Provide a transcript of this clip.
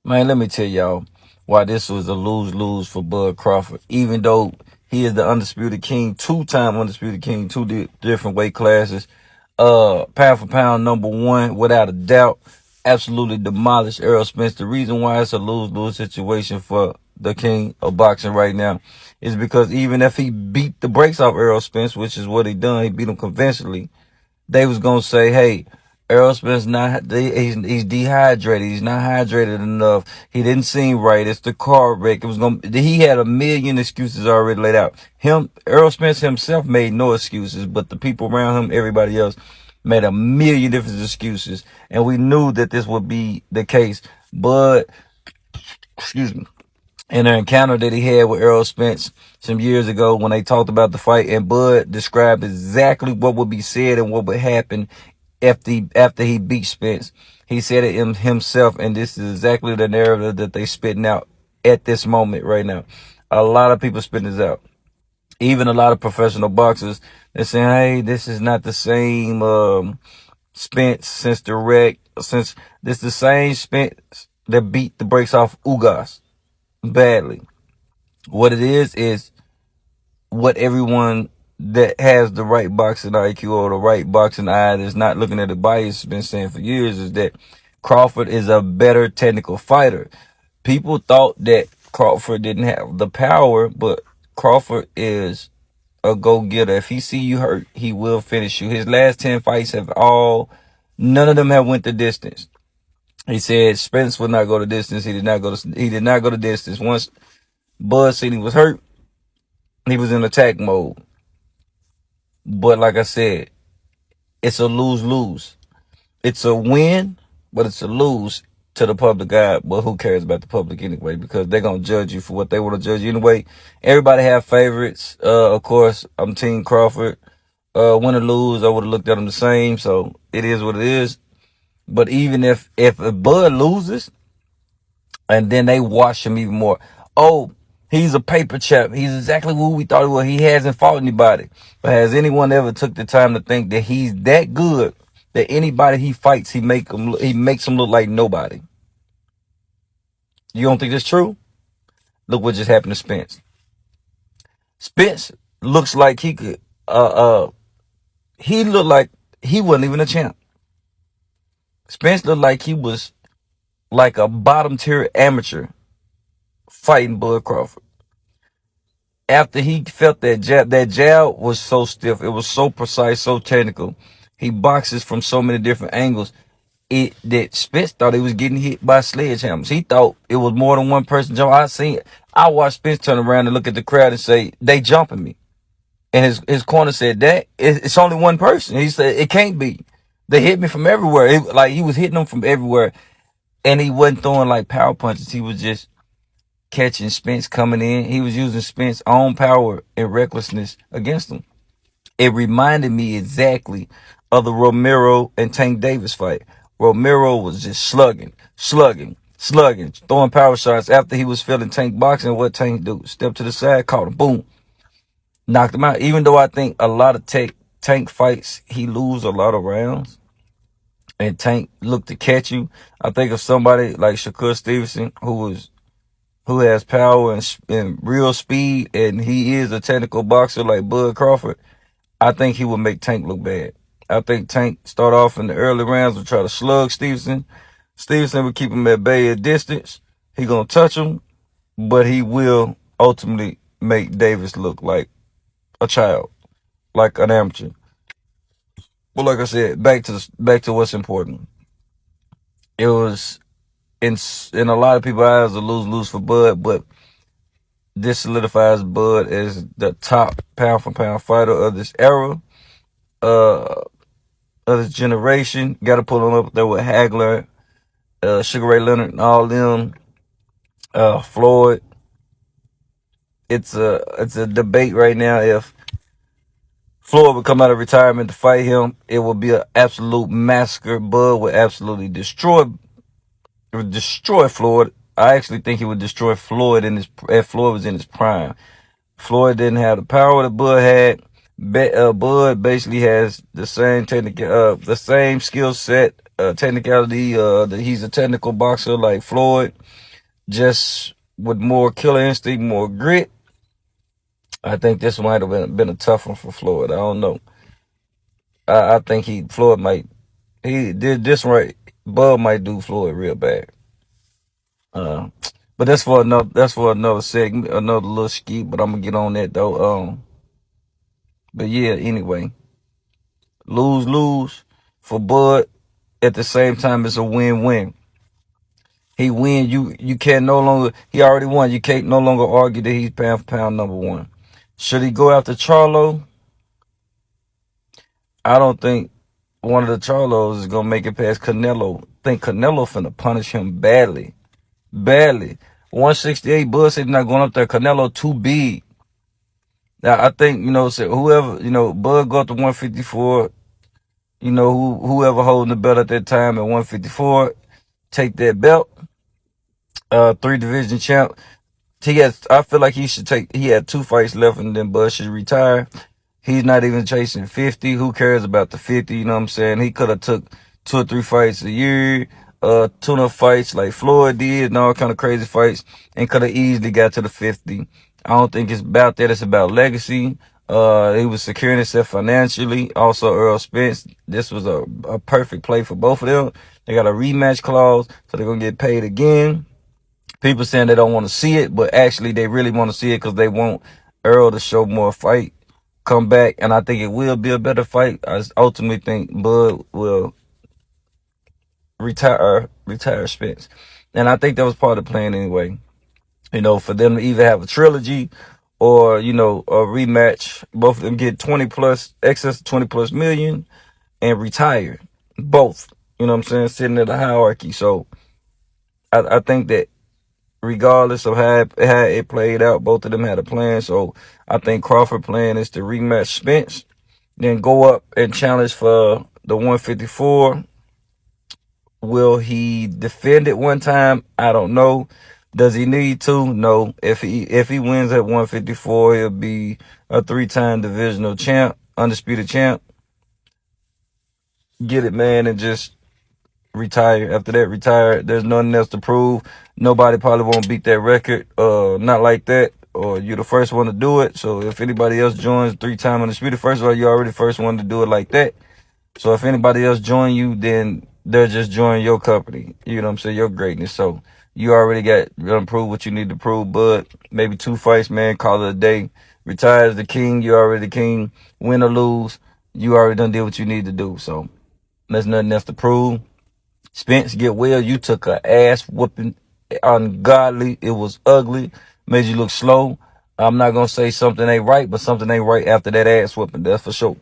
Man, let me tell y'all why this was a lose-lose for Bud Crawford. Even though he is the undisputed king, two-time undisputed king, different weight classes. Pound for pound, number one, without a doubt, absolutely demolished Errol Spence. The reason why it's a lose-lose situation for the king of boxing right now is because even if he beat the brakes off Errol Spence, which is what he done, he beat him conventionally, they was gonna say, "Hey, Errol Spence he's dehydrated. He's not hydrated enough. He didn't seem right. It's the car wreck. It was gonna. He had a million excuses already laid out. Errol Spence himself made no excuses, but the people around him, everybody else, made a million different excuses, and we knew that this would be the case. But excuse me, in an encounter that he had with Errol Spence some years ago when they talked about the fight, and Bud described exactly what would be said and what would happen after he beat Spence. He said it himself, and this is exactly the narrative that they spitting out at this moment right now. A lot of people spitting this out. Even a lot of professional boxers, they're saying, hey, this is not the same Spence since the wreck, since this the same Spence that beat the brakes off Ugas badly. What it is what everyone that has the right boxing IQ or the right boxing eye that's not looking at the bias has been saying for years is that Crawford is a better technical fighter. People thought that Crawford didn't have the power, but Crawford is a go-getter. If he see you hurt, he will finish you. His last 10 fights none of them have went the distance. He said Spence would not go the distance. He did not go the distance. Once Bud said he was hurt, he was in attack mode. But like I said, it's a lose-lose. It's a win, but it's a lose to the public eye. But who cares about the public anyway? Because they're going to judge you for what they want to judge you anyway. Everybody have favorites. Of course, I'm Team Crawford. Win or lose, I would have looked at them the same. So it is what it is. But even if Bud loses, and then they wash him even more. Oh, he's a paper chap. He's exactly who we thought he was. He hasn't fought anybody. But has anyone ever took the time to think that he's that good that anybody he fights, he makes him look like nobody? You don't think that's true? Look what just happened to Spence. Spence looks like he could. He looked like he wasn't even a champ. Spence looked like he was like a bottom tier amateur fighting Bud Crawford. After he felt that jab was so stiff, it was so precise, so technical. He boxes from so many different angles. That Spence thought he was getting hit by sledgehammers. He thought it was more than one person jump. I watched Spence turn around and look at the crowd and say, "They jumping me." And his corner said, "That it's only one person." He said, "It can't be. They hit me from everywhere." Like he was hitting them from everywhere, and he wasn't throwing like power punches. He was just catching Spence coming in. He was using Spence's own power and recklessness against him. It reminded me exactly of the Romero and Tank Davis fight. Romero was just slugging, throwing power shots after he was feeling Tank boxing. What Tank do? Step to the side, caught him, boom, knocked him out. Even though I think a lot of Tank fights, he lose a lot of rounds, and Tank look to catch you. I think of somebody like Shakur Stevenson, who has power and real speed, and he is a technical boxer like Bud Crawford. I think he would make Tank look bad. I think Tank start off in the early rounds would try to slug Stevenson. Stevenson would keep him at bay at distance. He gonna touch him, but he will ultimately make Davis look like a child, like an amateur. But like I said, back to what's important. It was in a lot of people's eyes a lose for Bud, but this solidifies Bud as the top pound for pound fighter of this era, of this generation. Got to put him up there with Hagler, Sugar Ray Leonard, and all them. Floyd. It's a debate right now. If Floyd would come out of retirement to fight him, it would be an absolute massacre. Bud would absolutely destroy Floyd. I actually think he would destroy Floyd if Floyd was in his prime. Floyd didn't have the power that Bud had, Bud basically has the same the same skill set, technicality. That he's a technical boxer like Floyd, just with more killer instinct, more grit. I think this might have been a tough one for Floyd. I don't know. I think Floyd might he did this right. Bud might do Floyd real bad. Uh, but that's for another segment, another little ski. But I'm gonna get on that though. But yeah, anyway, lose for Bud. At the same time, it's a win-win. He win. You can no longer. He already won. You can't no longer argue that he's pound for pound number one. Should he go after Charlo? I don't think one of the Charlos is gonna make it past Canelo. I think Canelo finna punish him badly. Badly. 168, Bud said he's not going up there. Canelo too big. Now I think, so whoever, Bud go up to 154, whoever holding the belt at that time at 154, take that belt. 3 division champ. I feel like he had 2 fights left and then Bud should retire. He's not even chasing 50. Who cares about the 50? You know what I'm saying? He could have took 2 or 3 fights a year, tuna fights like Floyd did and all kind of crazy fights and could have easily got to the 50. I don't think it's about that. It's about legacy. He was securing himself financially. Also, Earl Spence. This was a perfect play for both of them. They got a rematch clause, so they're going to get paid again. People saying they don't want to see it, but actually they really want to see it because they want Earl to show more fight, come back, and I think it will be a better fight. I ultimately think Bud will retire Spence, and I think that was part of the plan anyway. For them to either have a trilogy or a rematch. Both of them get 20 plus excess of 20 plus million and retire. Both, you know what I'm saying, sitting at a hierarchy. So I think that regardless of how it played out, both of them had a plan. So I think Crawford plan is to rematch Spence, then go up and challenge for the 154. Will he defend it one time? I don't know. Does he need to? No. If he wins at 154, he'll be a 3-time divisional champ, undisputed champ. Get it, man, and just retire. After that, retire. There's nothing else to prove. Nobody probably won't beat that record. Not like that. Or you're the first one to do it. So if anybody else joins 3-time undisputed, first of all, you're already the first one to do it like that. So if anybody else join you, then they're just joining your company. You know what I'm saying? Your greatness. So you already got to prove what you need to prove. But maybe 2 fights, man. Call it a day. Retire as the king. You already the king. Win or lose, you already done did what you need to do. So there's nothing else to prove. Spence, get well. You took a ass whooping, ungodly. It was ugly. Made you look slow. I'm not gonna say something ain't right, but something ain't right after that ass whooping. That's for sure.